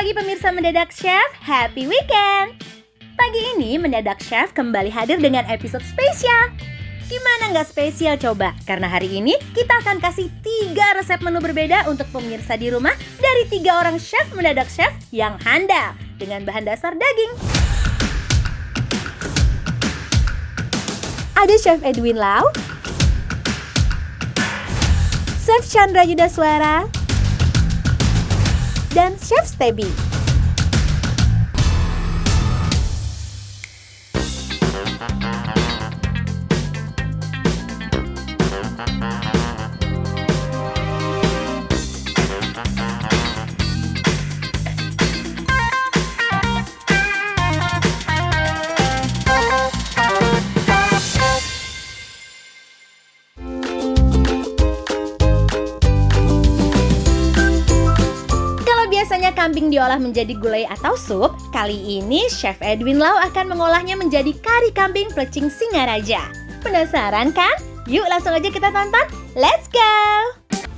pagi pemirsa Mendadak Chef, happy weekend! Pagi ini Mendadak Chef kembali hadir dengan episode spesial. Gimana nggak spesial coba? Karena hari ini kita akan kasih 3 resep menu berbeda untuk pemirsa di rumah dari 3 orang chef Mendadak Chef yang handal dengan bahan dasar daging. Ada Chef Edwin Lau, Chef Chandra Yudaswara, dan Chef Stebi. Biasanya kambing diolah menjadi gulai atau sup, kali ini Chef Edwin Lau akan mengolahnya menjadi kari kambing plecing Singaraja. Penasaran kan? Yuk langsung aja kita tonton, let's go!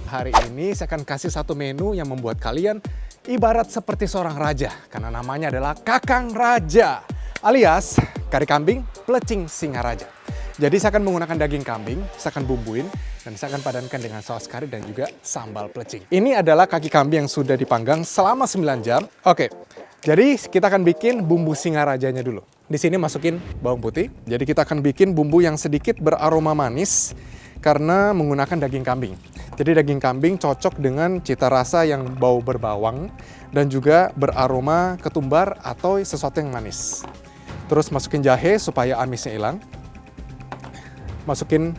Hari ini saya akan kasih satu menu yang membuat kalian ibarat seperti seorang raja, karena namanya adalah Kakang Raja, alias kari kambing plecing Singaraja. Jadi saya akan menggunakan daging kambing, saya akan bumbuin, dan saya akan padankan dengan saus kari dan juga sambal plecing. Ini adalah kaki kambing yang sudah dipanggang selama 9 jam. Oke, jadi kita akan bikin bumbu Singarajanya dulu. Di sini masukin bawang putih. Jadi kita akan bikin bumbu yang sedikit beraroma manis karena menggunakan daging kambing. Jadi daging kambing cocok dengan cita rasa yang bau berbawang dan juga beraroma ketumbar atau sesuatu yang manis. Terus masukin jahe supaya amisnya hilang. Masukin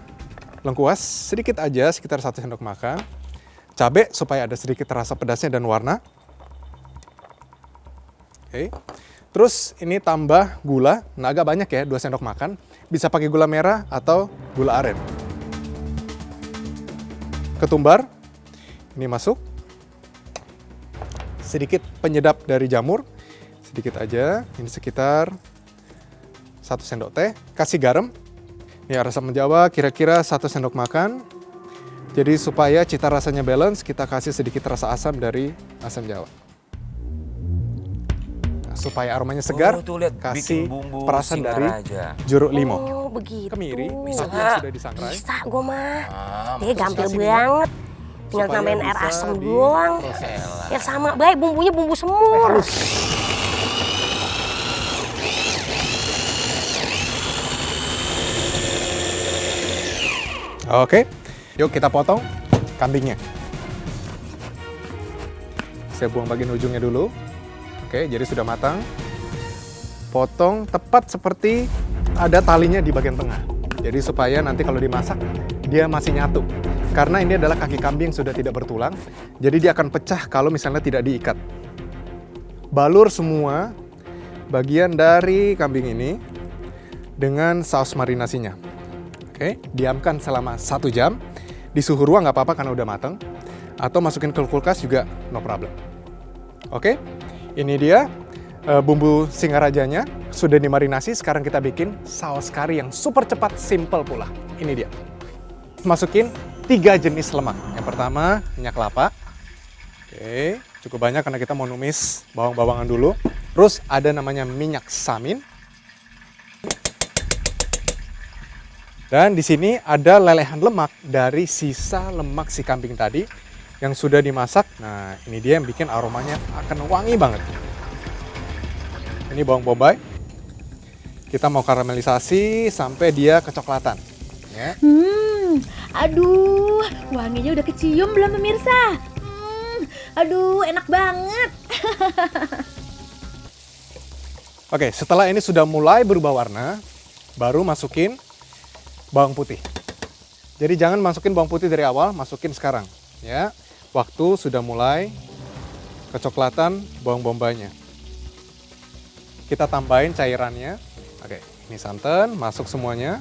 lengkuas sedikit aja, sekitar 1 sendok makan. Cabai supaya ada sedikit rasa pedasnya dan warna. Oke. Terus ini tambah gula, nah agak banyak ya, 2 sendok makan. Bisa pakai gula merah atau gula aren. Ketumbar, ini masuk. Sedikit penyedap dari jamur, sedikit aja, ini sekitar 1 sendok teh. Kasih garam. Ya, rasa menjawa kira-kira 1 sendok makan. Jadi supaya cita rasanya balance, kita kasih sedikit rasa asam dari asam jawa. Nah, supaya aromanya segar, lihat, kasih bumbu perasan dari Singaraja. jeruk limau. Oh, begitu. Kemiri, Bisa. yang sudah disangrai. Bisa gue mah. Gampil kasih banget. Tinggal Supaya tambahin air bisa asam doang. Ya sama, baik bumbunya bumbu semur. Oke, yuk kita potong kambingnya. Saya buang bagian ujungnya dulu. Oke, jadi sudah matang. Potong tepat seperti ada talinya di bagian tengah. Jadi supaya nanti kalau dimasak, dia masih nyatu. Karena ini adalah kaki kambing yang sudah tidak bertulang, jadi dia akan pecah kalau misalnya tidak diikat. Balur semua bagian dari kambing ini dengan saus marinasinya. Oke, diamkan selama 1 jam. Di suhu ruang nggak apa-apa karena udah matang. Atau masukin ke kulkas juga no problem. Oke, ini dia bumbu Singarajanya. Sudah dimarinasi, sekarang kita bikin saus kari yang super cepat, simple pula. Ini dia. Masukin 3 jenis lemak. Yang pertama, minyak kelapa. Oke, cukup banyak karena kita mau numis bawang-bawangan dulu. Terus ada namanya minyak samin. Dan di sini ada lelehan lemak dari sisa lemak si kambing tadi yang sudah dimasak. Nah, ini dia yang bikin aromanya akan wangi banget. Ini bawang bombay. Kita mau karamelisasi sampai dia kecoklatan. Ya. Aduh, wanginya udah kecium belum pemirsa? Aduh, enak banget. Oke, setelah ini sudah mulai berubah warna, baru masukin bawang putih. Jadi jangan masukin bawang putih dari awal, masukin sekarang. Ya, waktu sudah mulai kecoklatan bawang bombaynya. Kita tambahin cairannya. Oke, ini santan, masuk semuanya.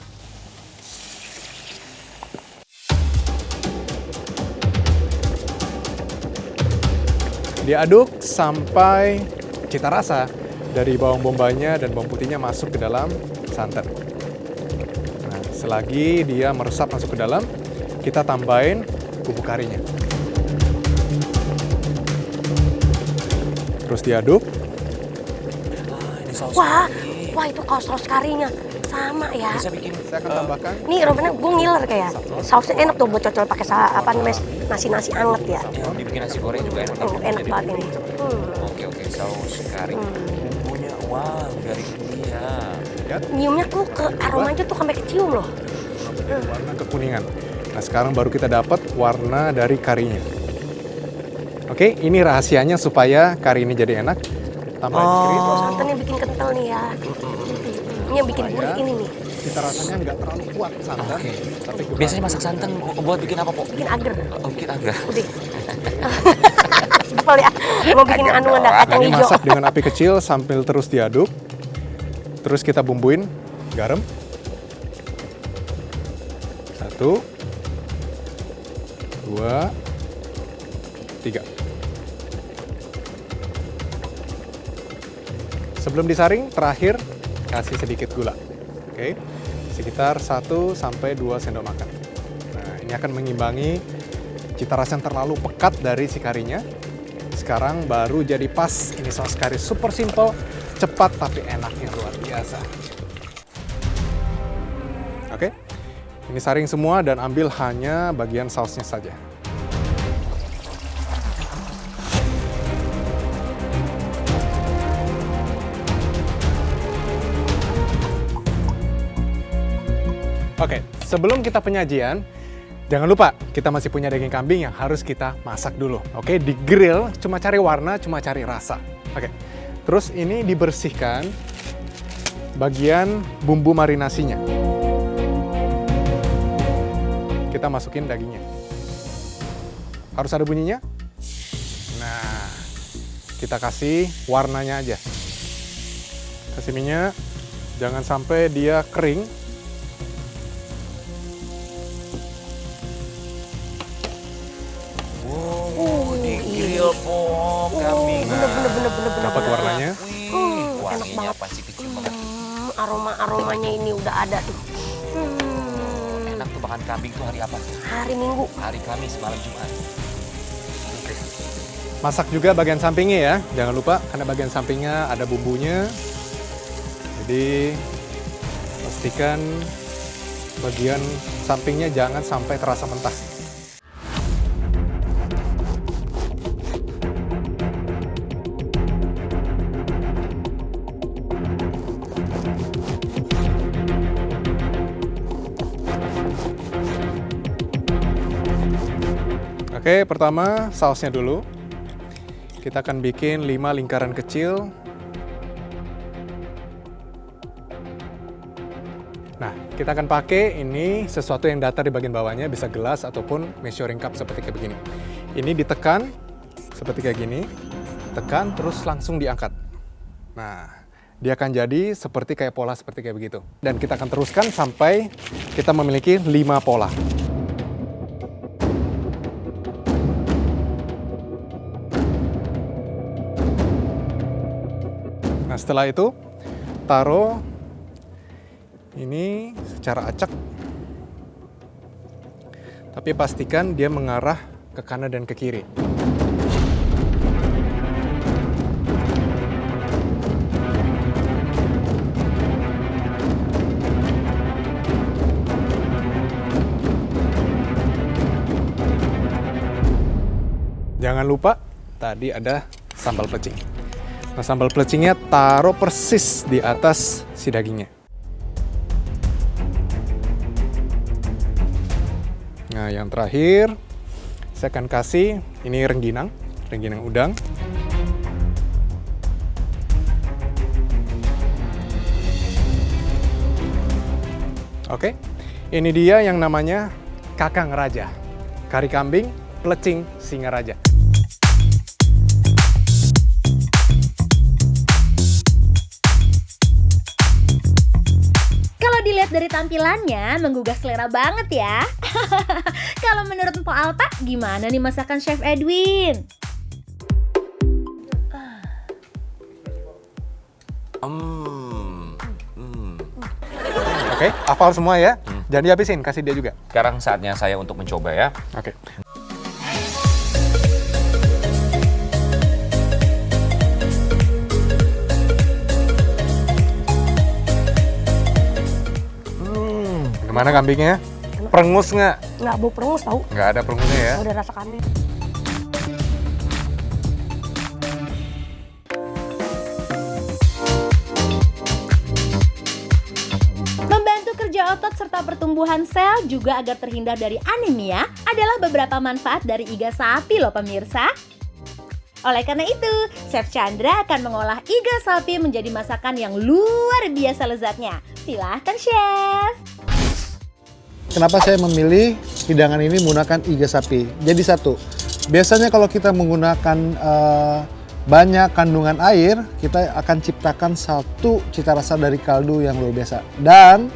Diaduk sampai cita rasa dari bawang bombaynya dan bawang putihnya masuk ke dalam santan. Nah, selagi dia meresap masuk ke dalam, kita tambahin bumbu karinya. Terus diaduk. Ini saus Wah, kari. wah itu kalau saus karinya sama ya. Bisa bikin Saya akan tambahkan. Nih Romana, gue ngiler kayak sausnya enak tuh buat cocol pakai nasi anget ya. dibikin nasi goreng juga enak. Enak banget ini. Oke, saus kari. Bumbunya, wow, dari India. Lihat, Nyiumnya tuh ke aromanya tuh sampai kecium loh. warna kekuningan. Nah, sekarang baru kita dapat warna dari karinya. Oke, ini rahasianya supaya kari ini jadi enak. Tambahin sedikit. Santannya bikin kental nih ya. Ini yang bikin gurih ini nih. Cita rasanya nggak terlalu kuat santan. Oke. Tapi Biasanya masak santan buat bikin apa, Po? Bikin agar. Oh, bikin agar. Udah. Apa ya? Mau bikin Agar anu ada doang. kacang ini hijau. masak dengan api kecil sambil terus diaduk. Terus kita bumbuin garam. 1, 2, 3. Sebelum disaring, terakhir kasih sedikit gula. Oke, sekitar 1 sampai 2 sendok makan. Nah, ini akan mengimbangi cita rasa yang terlalu pekat dari si karinya. Sekarang baru jadi pas. Ini saus kari super simple, cepat tapi enaknya luar biasa. Oke, ini saring semua dan ambil hanya bagian sausnya saja. Oke, sebelum kita penyajian, jangan lupa kita masih punya daging kambing yang harus kita masak dulu. Oke, di grill cuma cari warna, cuma cari rasa. Oke, terus ini dibersihkan bagian bumbu marinasinya. Kita masukin dagingnya. Harus ada bunyinya. Nah, kita kasih warnanya aja. Kasih minyak, jangan sampai dia kering. Wow, di grill, Po, kambing. Bener. Dapat warnanya. Wih, enak wanginya banget. pasti kecium banget. Aromanya ini udah ada tuh. Enak tuh makan kambing tuh hari apa? Hari Minggu. Hari Kamis, malam Jumat. Masak juga bagian sampingnya ya, jangan lupa karena bagian sampingnya ada bumbunya. Jadi pastikan bagian sampingnya jangan sampai terasa mentah. Oke, pertama sausnya dulu. Kita akan bikin 5 lingkaran kecil. Nah, kita akan pakai ini sesuatu yang datar di bagian bawahnya, bisa gelas ataupun measuring cup seperti kayak begini. Ini ditekan seperti kayak gini, tekan terus langsung diangkat. Nah, dia akan jadi seperti kayak pola seperti kayak begitu. Dan kita akan teruskan sampai kita memiliki 5 pola. Nah, setelah itu taruh ini secara acak. Tapi pastikan dia mengarah ke kanan dan ke kiri. Jangan lupa tadi ada sambal plecing. Nah, sambal plecingnya taruh persis di atas si dagingnya. Nah, yang terakhir saya akan kasih ini rengginang udang. Oke, ini dia yang namanya Kakang Raja. Kari kambing, plecing, Singaraja. Dilihat dari tampilannya, menggugah selera banget ya. Kalau menurut Mpok Alta, gimana nih masakan Chef Edwin? Oke, hafal semua ya. Jangan dihabisin, kasih dia juga. Sekarang saatnya saya untuk mencoba ya. Oke. Gimana kambingnya? Perengus nggak? Nggak bau perengus tahu. Nggak ada perengusnya ya? Udah rasa kambing. Membantu kerja otot serta pertumbuhan sel juga agar terhindar dari anemia adalah beberapa manfaat dari iga sapi loh pemirsa. Oleh karena itu, Chef Chandra akan mengolah iga sapi menjadi masakan yang luar biasa lezatnya. Silahkan Chef. Kenapa saya memilih hidangan ini menggunakan iga sapi? Jadi satu, biasanya kalau kita menggunakan banyak kandungan air, kita akan ciptakan satu cita rasa dari kaldu yang luar biasa. Dan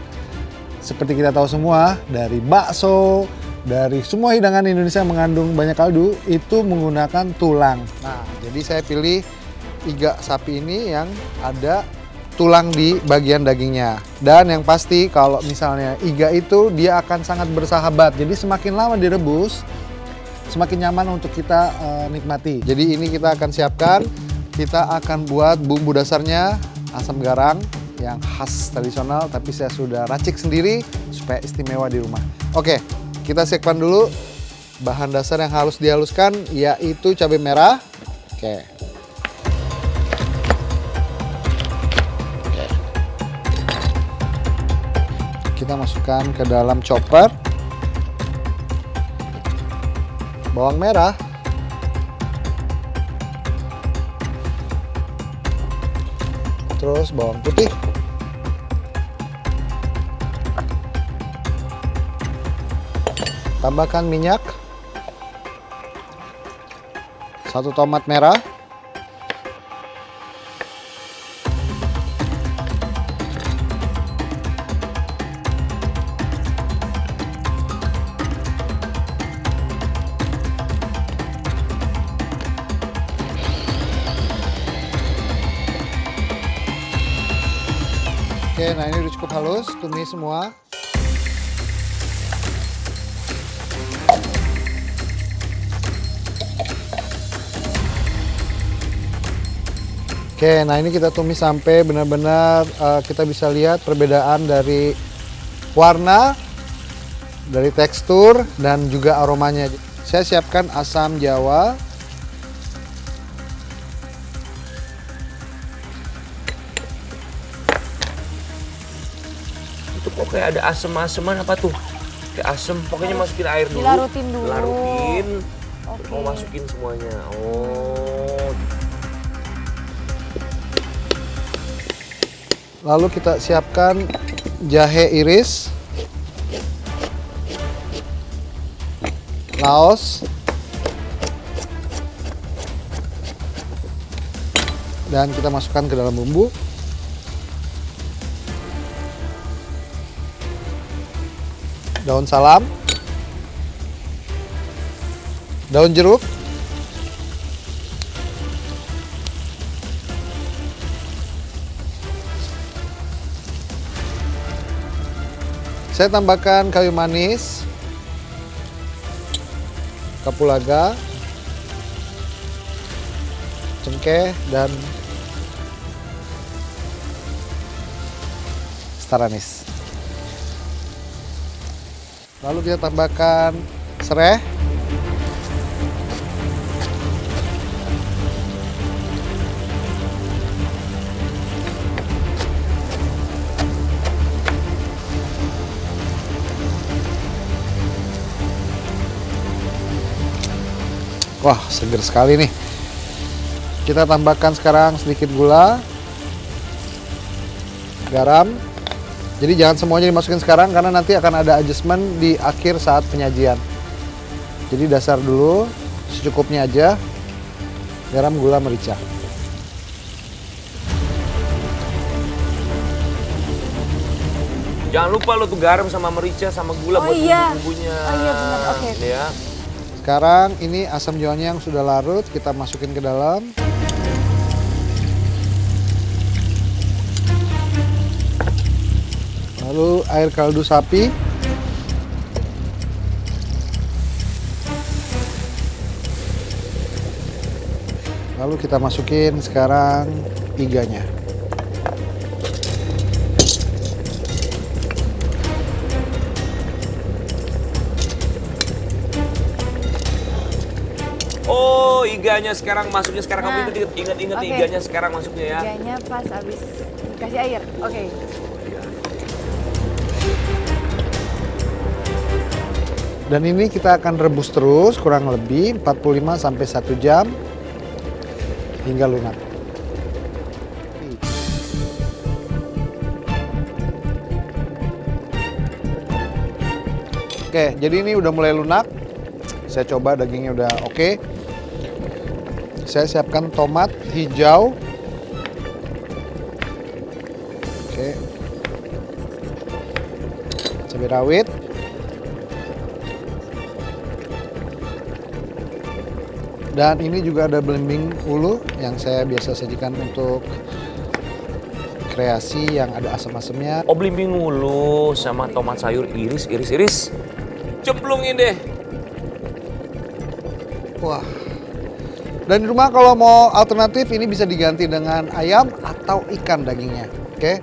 seperti kita tahu semua, dari bakso, dari semua hidangan Indonesia yang mengandung banyak kaldu, itu menggunakan tulang. Nah, jadi saya pilih iga sapi ini yang ada tulang di bagian dagingnya. Dan yang pasti kalau misalnya iga itu dia akan sangat bersahabat. Jadi semakin lama direbus, semakin nyaman untuk kita nikmati. Jadi ini kita akan siapkan, kita akan buat bumbu dasarnya asam garang yang khas tradisional, tapi saya sudah racik sendiri supaya istimewa di rumah. Oke, kita siapkan dulu bahan dasar yang harus dihaluskan, yaitu cabai merah. Oke. Kita masukkan ke dalam chopper. Bawang merah. Terus bawang putih. Tambahkan minyak. 1 tomat merah. Oke, nah ini udah cukup halus, tumis semua. Oke, nah ini kita tumis sampai benar-benar kita bisa lihat perbedaan dari warna, dari tekstur, dan juga aromanya. Saya siapkan asam jawa. Itu kok kayak ada asem-aseman apa tuh? Kayak asem, pokoknya masukin air dulu. Dilarutin dulu. Larutin. Oke. Mau masukin semuanya. Oh. Lalu kita siapkan jahe iris, laos, dan kita masukkan ke dalam bumbu. Daun salam, daun jeruk, saya tambahkan kayu manis, kapulaga, cengkeh, dan star anise. Lalu kita tambahkan serai, wah, seger sekali nih. Kita tambahkan sekarang sedikit gula, garam. Jadi jangan semuanya dimasukin sekarang karena nanti akan ada adjustment di akhir saat penyajian. Jadi dasar dulu, secukupnya aja. Garam, gula, merica. Jangan lupa lo tuh garam sama merica sama gula buat bumbu-bumbunya. Oh iya benar. Oke. Ya. Sekarang ini asam jawanya yang sudah larut, kita masukin ke dalam. Lalu air kaldu sapi. Lalu kita masukin sekarang iganya. iganya sekarang masuknya sekarang. Kamu ingat nih Oke. iganya sekarang masuknya ya. Iganya pas habis dikasih air. Oke. Dan ini kita akan rebus terus kurang lebih 45 sampai 1 jam hingga lunak. Oke, jadi ini udah mulai lunak. Saya coba dagingnya udah oke. Saya siapkan tomat hijau. Oke. Cabai rawit. Dan ini juga ada belimbing ulu yang saya biasa sajikan untuk kreasi yang ada asam-asamnya. Oh, belimbing ulu sama tomat sayur iris. Cemplungin deh. Wah. Dan di rumah kalau mau alternatif ini bisa diganti dengan ayam atau ikan dagingnya. Oke.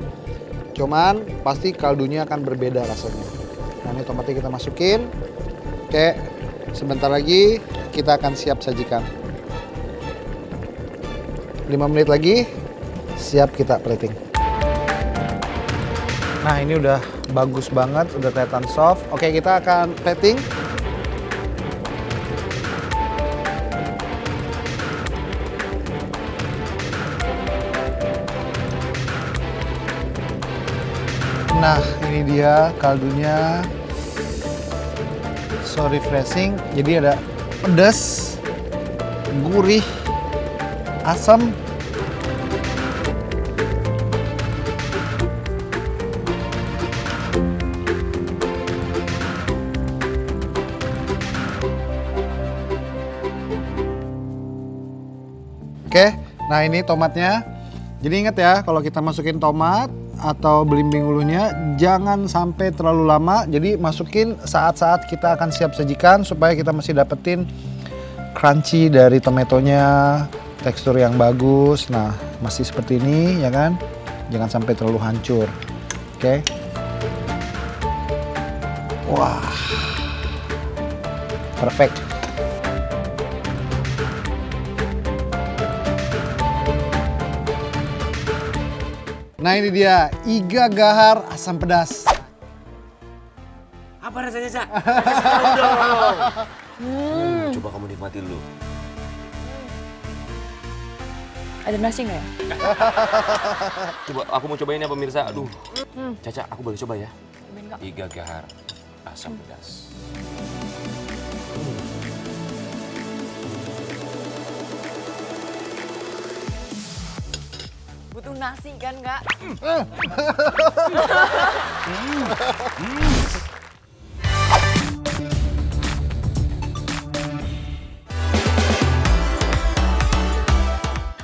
Cuman pasti kaldunya akan berbeda rasanya. Nah, ini tomatnya kita masukin. Oke. Sebentar lagi kita akan siap sajikan. 5 menit lagi siap kita plating. Nah, ini udah bagus banget, udah kelihatan soft. Oke, kita akan plating. Nah, ini dia kaldunya. So refreshing. Jadi ada pedas, gurih, asam. Oke, nah ini tomatnya. Jadi ingat ya, kalau kita masukin tomat atau belimbing ulunya jangan sampai terlalu lama. Jadi masukin saat-saat kita akan siap sajikan supaya kita masih dapetin crunchy dari tomatonya, tekstur yang bagus. Nah, masih seperti ini ya kan? Jangan sampai terlalu hancur. Oke. Wah. Perfect. Nah, ini dia iga gahar asam pedas. Apa rasanya, Cak? Kasih tahu dong. Coba kamu nikmati dulu. Ada nasi nggak ya? Coba aku mau cobain ya pemirsa. Aduh. Caca, aku boleh coba ya? Cobain, Kak. Iga gahar asam pedas. Butuh nasi kan, Kak?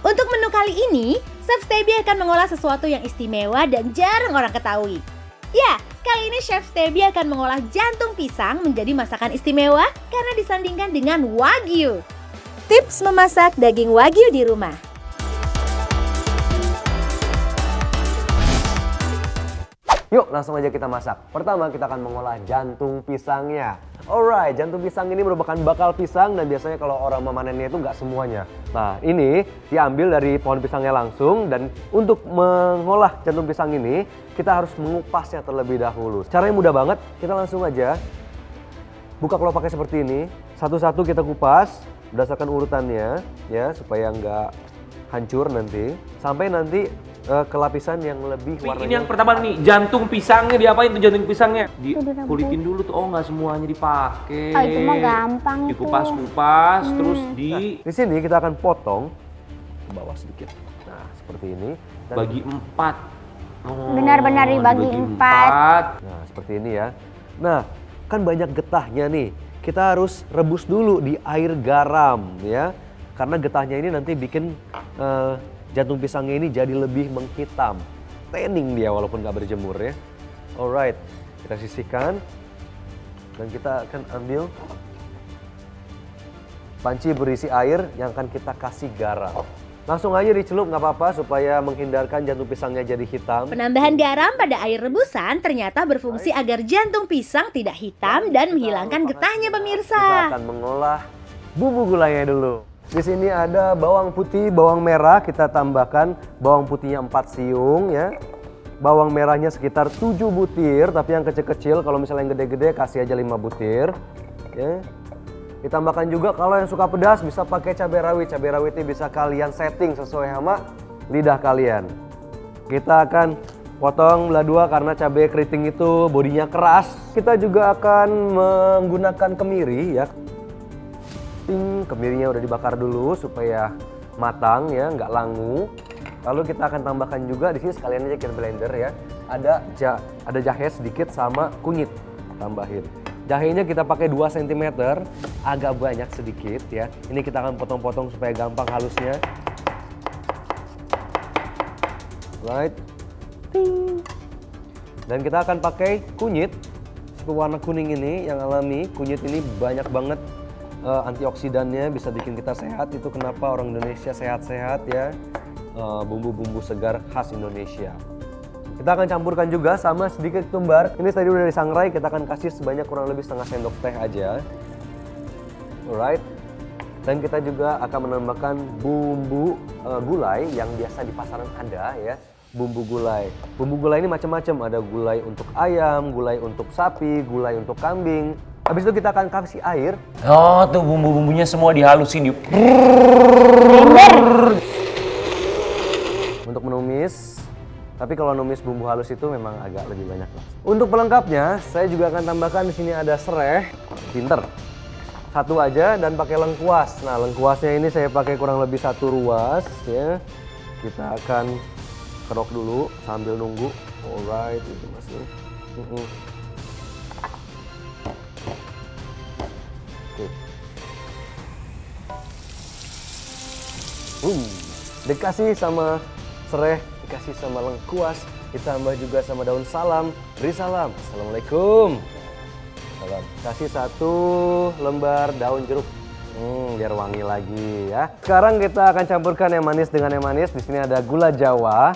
Untuk menu kali ini, Chef Stebi akan mengolah sesuatu yang istimewa dan jarang orang ketahui. Ya, kali ini Chef Stebi akan mengolah jantung pisang menjadi masakan istimewa karena disandingkan dengan Wagyu. Tips memasak daging Wagyu di rumah. Yuk langsung aja kita masak. Pertama kita akan mengolah jantung pisangnya. Alright, jantung pisang ini merupakan bakal pisang dan biasanya kalau orang memanennya itu nggak semuanya. Nah ini diambil dari pohon pisangnya langsung dan untuk mengolah jantung pisang ini kita harus mengupasnya terlebih dahulu. Caranya mudah banget, kita langsung aja buka kelopaknya seperti ini. Satu-satu kita kupas berdasarkan urutannya ya supaya nggak hancur nanti. Sampai nanti kelapisan yang lebih warnanya. Ini yang pertama nih, jantung pisangnya diapain tuh jantung pisangnya? Dikulitin dulu tuh, oh nggak semuanya dipakai. Oh, itu mah gampang itu. Dikupas-kupas, terus di sini kita akan potong ke bawah sedikit. Nah seperti ini. Dan bagi 4. Oh, Benar-benar dibagi 4. Nah seperti ini ya. Nah kan banyak getahnya nih. Kita harus rebus dulu di air garam ya. Karena getahnya ini nanti bikin jantung pisangnya ini jadi lebih menghitam. Tanning dia walaupun nggak berjemur ya. Alright, kita sisihkan. Dan kita akan ambil panci berisi air yang akan kita kasih garam. Langsung aja dicelup nggak apa-apa supaya menghindarkan jantung pisangnya jadi hitam. Penambahan garam pada air rebusan ternyata berfungsi agar jantung pisang tidak hitam dan menghilangkan getahnya Kita pemirsa. akan mengolah bumbu gulanya dulu. Di sini ada bawang putih, bawang merah, kita tambahkan bawang putihnya 4 siung ya. Bawang merahnya sekitar 7 butir, tapi yang kecil-kecil, kalau misalnya yang gede-gede kasih aja 5 butir. Ya. Ditambahkan juga kalau yang suka pedas bisa pakai cabai rawit. Cabai rawitnya bisa kalian setting sesuai sama lidah kalian. Kita akan potong belah dua karena cabai keriting itu bodinya keras. Kita juga akan menggunakan kemiri ya. Kemirinya udah dibakar dulu supaya matang ya, nggak langu. Lalu kita akan tambahkan juga di sini sekalian aja kita blender ya. Ada jahe sedikit sama kunyit tambahin. Jahenya kita pakai 2 cm, agak banyak sedikit ya. Ini kita akan potong-potong supaya gampang halusnya. Right. Ting. Dan kita akan pakai kunyit warna kuning ini yang alami. Kunyit ini banyak banget antioksidannya, bisa bikin kita sehat. Itu kenapa orang Indonesia sehat-sehat ya. Bumbu-bumbu segar khas Indonesia. Kita akan campurkan juga sama sedikit ketumbar. Ini tadi udah disangrai, kita akan kasih sebanyak kurang lebih setengah sendok teh aja. Alright. Dan kita juga akan menambahkan bumbu gulai yang biasa di pasaran ada ya. Bumbu gulai. Bumbu gulai ini macam-macam. Ada gulai untuk ayam, gulai untuk sapi, gulai untuk kambing. Habis itu kita akan kasih air. Oh, tuh bumbu-bumbunya semua dihalusin di untuk menumis. Tapi kalau numis bumbu halus itu memang agak lebih banyak lah. Untuk pelengkapnya, saya juga akan tambahkan di sini ada serai. Pinter. Satu aja dan pakai lengkuas. Nah, lengkuasnya ini saya pakai kurang lebih 1 ruas ya. Kita akan kerok dulu sambil nunggu. Alright, itu masih. Dikasih sama serai, dikasih sama lengkuas, ditambah juga sama daun salam. Beri salam. Assalamualaikum. Salam. Kasih 1 lembar daun jeruk. Biar wangi lagi ya. Sekarang kita akan campurkan yang manis dengan yang manis. Di sini ada gula Jawa.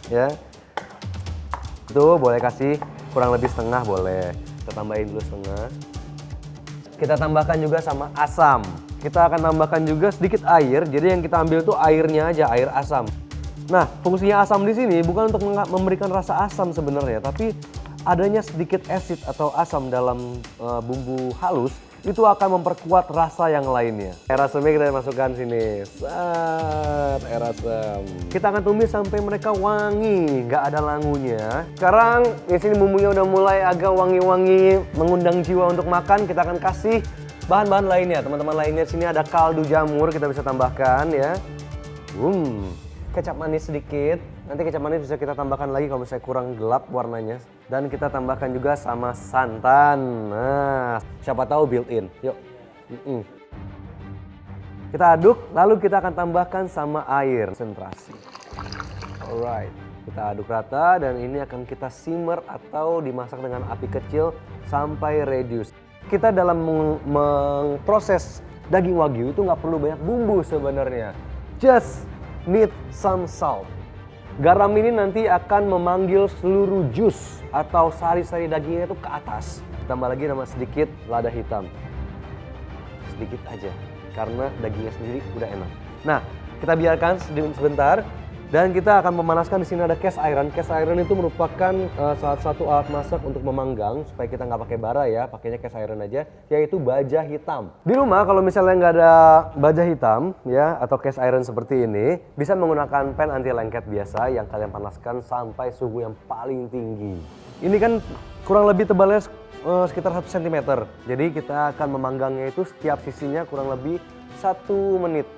Ya. Itu boleh kasih kurang lebih setengah boleh. Kita tambahin dulu setengah. Kita tambahkan juga sama asam. Kita akan tambahkan juga sedikit air. Jadi yang kita ambil tuh airnya aja, air asam. Nah, fungsinya asam di sini bukan untuk memberikan rasa asam sebenarnya, tapi adanya sedikit asid atau asam dalam bumbu halus itu akan memperkuat rasa yang lainnya. Air asamnya kita masukkan sini. Air asam. Kita akan tumis sampai mereka wangi, nggak ada langunya. Sekarang di sini bumbunya udah mulai agak wangi-wangi, mengundang jiwa untuk makan. Kita akan kasih bahan-bahan lainnya. Teman-teman lainnya di sini ada kaldu jamur, kita bisa tambahkan ya. Kecap manis sedikit. Nanti kecap manis bisa kita tambahkan lagi kalau misalnya kurang gelap warnanya. Dan kita tambahkan juga sama santan. Nah, siapa tahu built-in. Yuk. Kita aduk, lalu kita akan tambahkan sama air konsentrasi. Alright. Kita aduk rata dan ini akan kita simmer atau dimasak dengan api kecil sampai reduce. Kita dalam memproses daging wagyu itu nggak perlu banyak bumbu sebenarnya. Just need some salt. Garam ini nanti akan memanggil seluruh jus atau sari-sari dagingnya itu ke atas. Tambah lagi nama sedikit lada hitam. Sedikit aja, karena dagingnya sendiri udah enak. Nah, kita biarkan sebentar. Dan kita akan memanaskan. Di sini ada cast iron. Cast iron itu merupakan salah satu alat masak untuk memanggang supaya kita nggak pakai bara ya, pakainya cast iron aja, yaitu baja hitam. Di rumah kalau misalnya nggak ada baja hitam ya atau cast iron seperti ini, bisa menggunakan pan anti lengket biasa yang kalian panaskan sampai suhu yang paling tinggi. Ini kan kurang lebih tebalnya sekitar 1 cm. Jadi kita akan memanggangnya itu setiap sisinya kurang lebih 1 menit.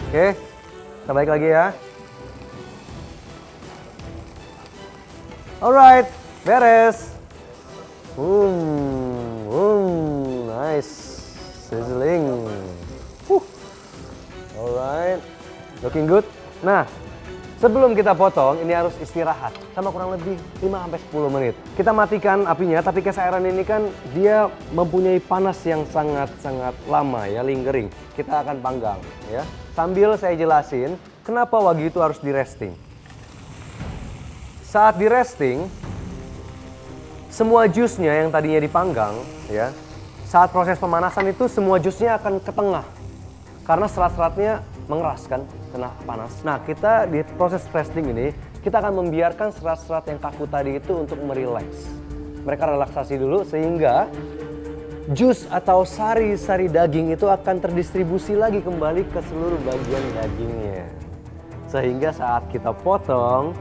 Oke, kita balik lagi ya. Alright, beres. Nice, sizzling. Alright, looking good. Nah, sebelum kita potong, ini harus istirahat sama kurang lebih 5-10 menit. Kita matikan apinya, tapi cast iron ini kan dia mempunyai panas yang sangat-sangat lama ya, lingering. Kita akan panggang ya. Sambil saya jelasin, kenapa wagyu itu harus di resting? Saat di resting, semua jusnya yang tadinya dipanggang, ya, saat proses pemanasan itu semua jusnya akan ke tengah. Karena serat-seratnya mengeras kan, kena panas. Nah, kita di proses resting ini, kita akan membiarkan serat-serat yang kaku tadi itu untuk merileks. Mereka relaksasi dulu sehingga jus atau sari-sari daging itu akan terdistribusi lagi kembali ke seluruh bagian dagingnya. Sehingga saat kita potong,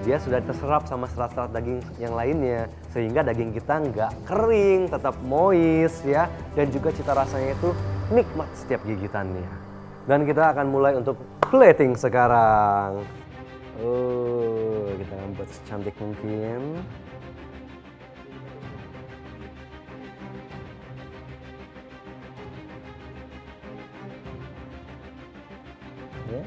dia sudah terserap sama serat-serat daging yang lainnya. Sehingga daging kita nggak kering, tetap moist ya. Dan juga cita rasanya itu nikmat setiap gigitannya. Dan kita akan mulai untuk plating sekarang. Oh, kita akan buat secantik mungkin. Ya.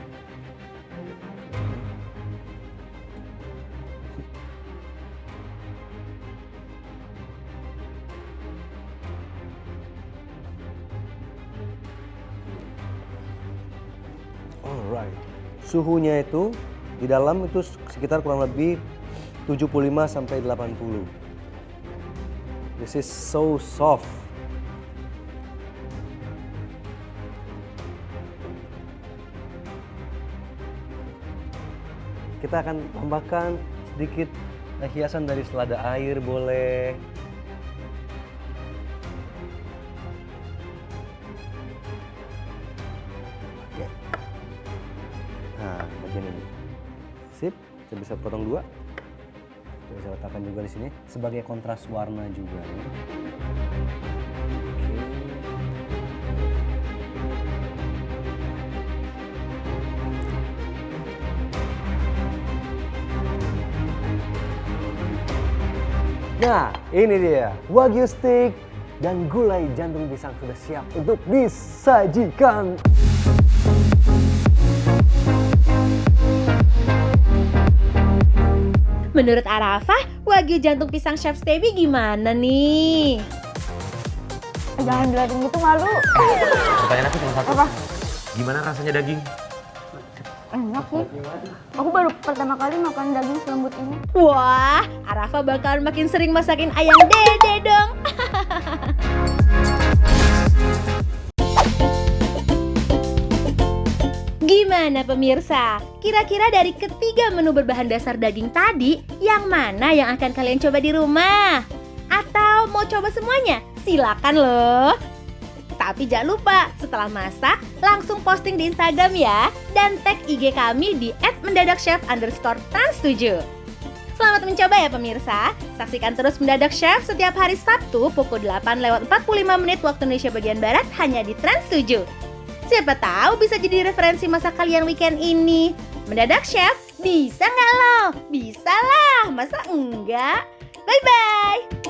Alright. Suhunya itu di dalam itu sekitar kurang lebih 75 sampai 80. This is so soft. Kita akan tambahkan sedikit hiasan dari selada air boleh. Oke. Nah, bagian ini. Sip, kita bisa potong dua. Kita bisa letakkan juga di sini sebagai kontras warna juga ya. Nah, ini dia wagyu steak dan gulai jantung pisang sudah siap untuk disajikan. Menurut Arafah, wagyu jantung pisang Chef Stebi gimana nih? Jangan jelatin gitu, malu. Pertanyaan aku cuma satu. Apa? Gimana rasanya daging? Enak sih. Aku baru pertama kali makan daging selembut ini. Wah, Arafah bakalan makin sering masakin ayam dede dong. Gimana pemirsa? Kira-kira dari ketiga menu berbahan dasar daging tadi, yang mana yang akan kalian coba di rumah? Atau mau coba semuanya? Silakan loh. Tapi jangan lupa, setelah masak, langsung posting di Instagram ya. Dan tag IG kami di @mendadakchef_trans7. Selamat mencoba ya pemirsa. Saksikan terus Mendadak Chef setiap hari Sabtu pukul 8:45 waktu Indonesia bagian Barat hanya di Trans7. Siapa tahu bisa jadi referensi masak kalian weekend ini. Mendadak Chef, bisa nggak lo? Bisa lah, masa enggak? Bye-bye!